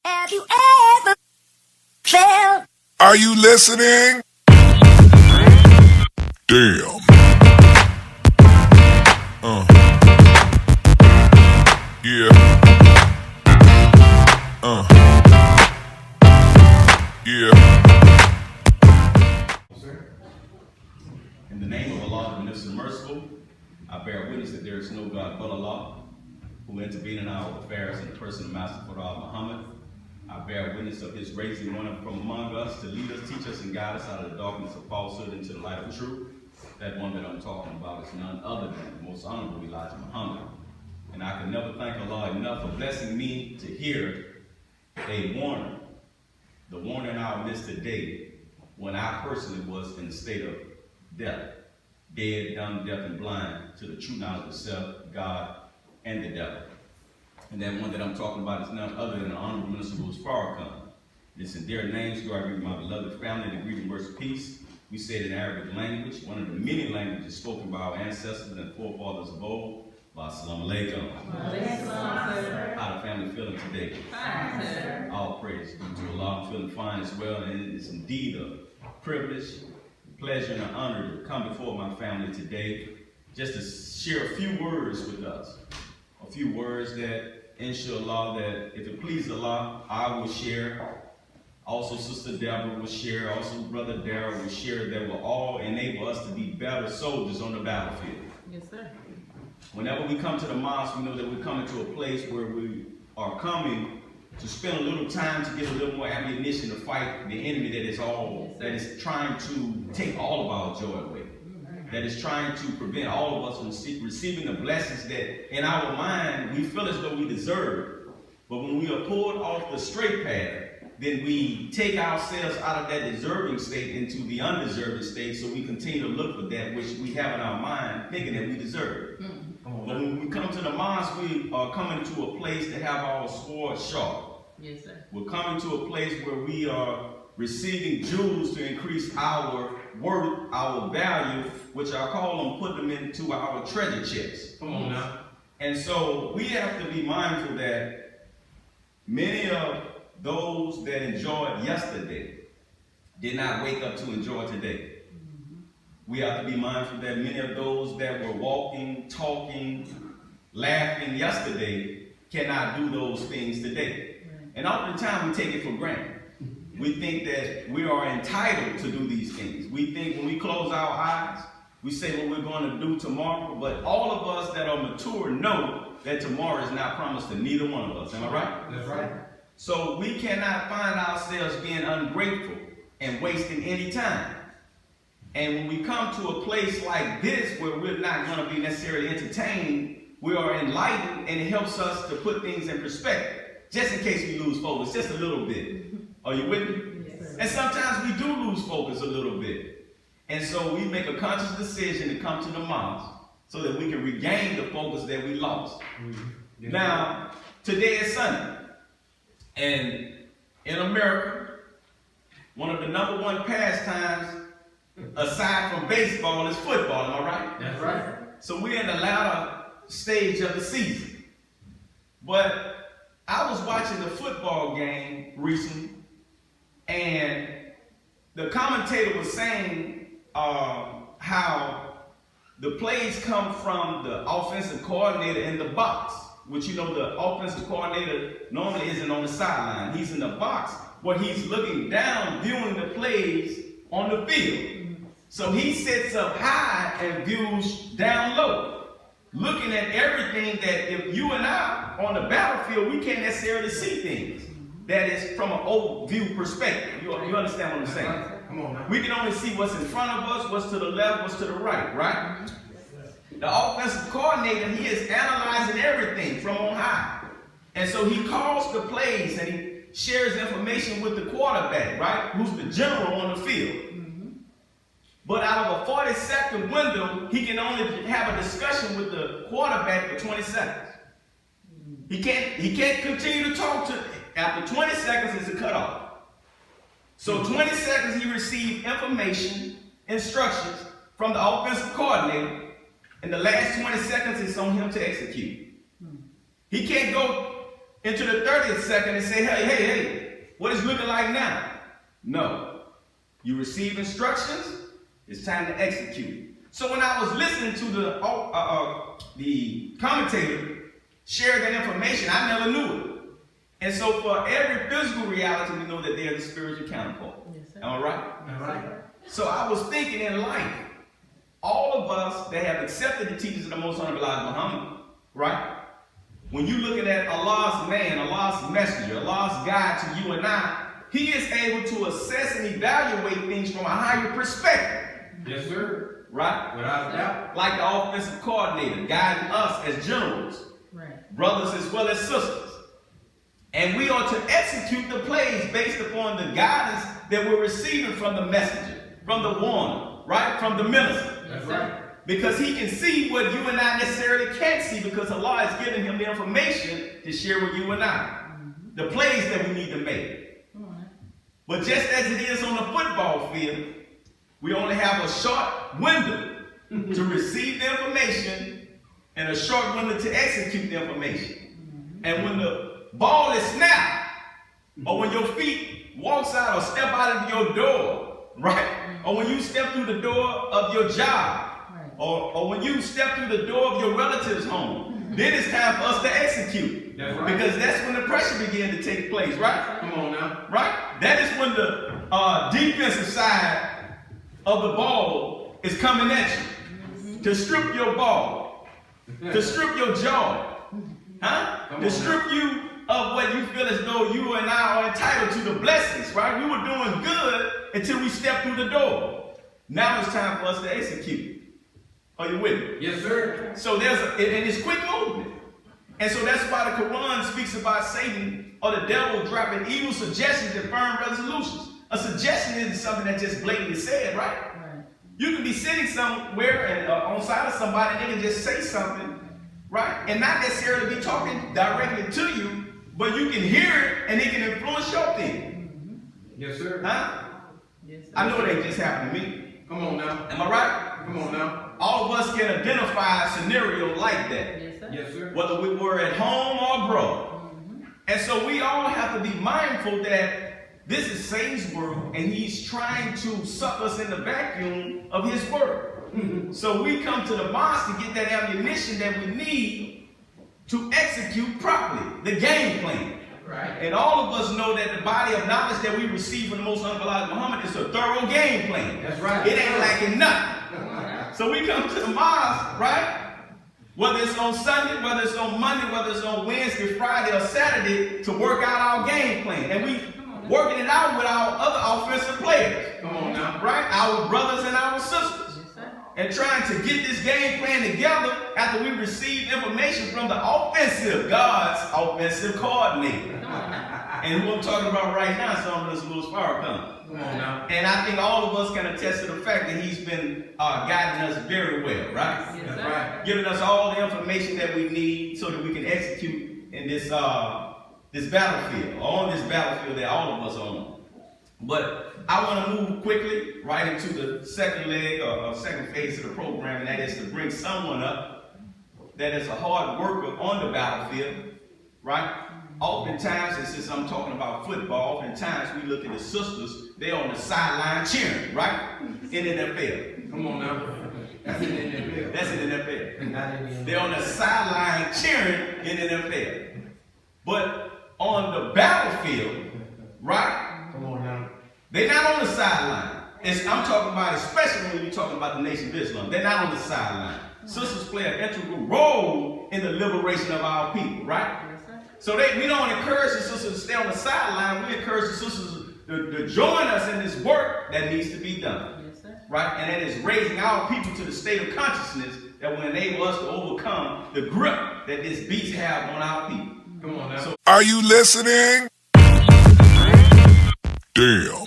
Have you ever felt? Are you listening? Damn. Yeah. Yeah. In the name of Allah, the Minister Merciful, I bear witness that there is no God but Allah, who intervened in our affairs in the person of Master Prophet Muhammad. I bear witness of his raising one from among us to lead us, teach us, and guide us out of the darkness of falsehood into the light of truth. That one that I'm talking about is none other than the most honorable Elijah Muhammad. And I can never thank Allah enough for blessing me to hear a warning. The warning in our midst today, when I personally was in the state of death, dead, dumb, deaf, and blind to the true knowledge of self, God, and the devil. And that one that I'm talking about is none other than the Honorable Minister Louis Farrakhan. This in their names do I greet my beloved family and greet words of peace. We say it in Arabic language, one of the many languages spoken by our ancestors and forefathers of old. Assalamu alaikum. How the family feeling today? Fine, sir. All praise to Allah. I'm feeling fine as well, and it is indeed a privilege, pleasure, and an honor to come before my family today just to share a few words with us. A few words that, inshallah, that if it pleases Allah, I will share. Also, Sister Deborah will share. Also, Brother Darrell will share. That will all enable us to be better soldiers on the battlefield. Yes, sir. Whenever we come to the mosque, we know that we're coming to a place where we are coming to spend a little time to get a little more ammunition to fight the enemy that is trying to take all of our joy away. That is trying to prevent all of us from receiving the blessings that in our mind we feel as though we deserve. But when we are pulled off the straight path, then we take ourselves out of that deserving state into the undeserving state, so we continue to look for that which we have in our mind thinking that we deserve. But when we come to the mosque, we are coming to a place to have our sword sharp. Yes, sir. We're coming to a place where we are receiving jewels to increase our worth, our value, which I call them, put them into our treasure chests. Come on now. And so we have to be mindful that many of those that enjoyed yesterday did not wake up to enjoy today. We have to be mindful that many of those that were walking, talking, laughing yesterday cannot do those things today. And oftentimes we take it for granted. We think that we are entitled to do these things. We think when we close our eyes, we say what we're going to do tomorrow, but all of us that are mature know that tomorrow is not promised to neither one of us. Am I right? That's right. So we cannot find ourselves being ungrateful and wasting any time. And when we come to a place like this where we're not going to be necessarily entertained, we are enlightened, and it helps us to put things in perspective. Just in case we lose focus, just a little bit. Are you with me? Yes. And sometimes we do lose focus a little bit. And so we make a conscious decision to come to the mosque so that we can regain the focus that we lost. Mm-hmm. Now, today is Sunday. And in America, one of the #1 pastimes, aside from baseball, is football. Am I right? That's right. So we're in the latter stage of the season. But I was watching the football game recently, and the commentator was saying how the plays come from the offensive coordinator in the box, which, you know, the offensive coordinator normally isn't on the sideline. He's in the box where he's looking down, viewing the plays on the field. So he sits up high and views down low, looking at everything that if you and I on the battlefield, we can't necessarily see things. That is from an old view perspective. You understand what I'm saying? Come on now. We can only see what's in front of us, what's to the left, what's to the right, right? The offensive coordinator, he is analyzing everything from on high. And so he calls the plays and he shares information with the quarterback, right? Who's the general on the field. But out of a 40-second window, he can only have a discussion with the quarterback for 20 seconds. He can't continue to talk to. After 20 seconds is a cutoff. So 20 seconds he received information, instructions from the offensive coordinator, and the last 20 seconds is on him to execute. He can't go into the 30th second and say, hey, what is looking like now? No. You receive instructions, it's time to execute. So when I was listening to the commentator share that information, I never knew it. And so for every physical reality, we know that they are the spiritual counterpart. Yes, sir. Am I right? All right. So I was thinking in life, all of us that have accepted the teachings of the Most Honorable Muhammad, right? When you're looking at Allah's man, Allah's messenger, Allah's guide to you and I, he is able to assess and evaluate things from a higher perspective. Yes, sir. Right? Without a doubt. Like the offensive coordinator, guiding us as generals, Right. brothers as well as sisters. And we are to execute the plays based upon the guidance that we're receiving from the messenger, from the warner, right? From the minister. That's right. Because he can see what you and I necessarily can't see, because Allah is giving him the information to share with you and I. The plays that we need to make. But just as it is on the football field, we only have a short window to receive the information and a short window to execute the information. And when the ball is snapped, or when your feet walks out or step out of your door, right? Or when you step through the door of your job, or when you step through the door of your relative's home, then it's time for us to execute. That's right. Because that's when the pressure began to take place, right? Come on now. Right? That is when the defensive side of the ball is coming at you. To strip your ball. To strip your jaw. Huh? To strip you of what you feel as though you and I are entitled to the blessings, right? We were doing good until we stepped through the door. Now it's time for us to execute. Are you with me? Yes, sir. So and it's quick movement. And so that's why the Quran speaks about Satan or the devil dropping evil suggestions and firm resolutions. A suggestion isn't something that's just blatantly said, right? You can be sitting somewhere and on side of somebody and they can just say something, right? And not necessarily be talking directly to you, but you can hear it and it can influence your thinking. Yes, sir. Huh? Yes, sir. I know it ain't just happened to me. Come on now. Am I right? Come on now. All of us can identify a scenario like that. Yes, sir. Yes, sir. Whether we were at home or abroad. And so we all have to be mindful that this is Satan's world and he's trying to suck us in the vacuum of his word. So we come to the mosque to get that ammunition that we need to execute properly, the game plan. Right. And all of us know that the body of knowledge that we receive from the Most Honorable Muhammad is a thorough game plan. That's right. It ain't lacking nothing. So we come to the mosque, right? Whether it's on Sunday, whether it's on Monday, whether it's on Wednesday, Friday, or Saturday, to work out our game plan. And we working it out with our other offensive players. Come on now. Right? Our brothers and our sisters. Yes, sir. And trying to get this game plan together after we receive information from the God's offensive coordinator. And who I'm talking about right now is Honorable Minister Louis Farrakhan. Come on now. And I think all of us can attest to the fact that he's been guiding us very well, right? Yes, That's sir. right. Giving us all the information that we need so that we can execute in this battlefield, or on this battlefield that all of us are on. But I want to move quickly right into the second leg or second phase of the program, and that is to bring someone up that is a hard worker on the battlefield, right? Oftentimes, and since I'm talking about football, oftentimes we look at the sisters, they're on the sideline cheering, right? In the NFL. Come on now. That's in the NFL. That's in the NFL. Not in the They're on the sideline cheering in the NFL. But on the battlefield, right? Come on now. They're not on the sideline. I'm talking about, especially when you're talking about the Nation of Islam, they're not on the sideline. Sisters play an integral role in the liberation of our people, right? So we don't encourage the sisters to stay on the sideline. We encourage the sisters to join us in this work that needs to be done. Yes, sir. Right? And that is raising our people to the state of consciousness that will enable us to overcome the grip that this beast have on our people. Come on now. Are you listening? Damn.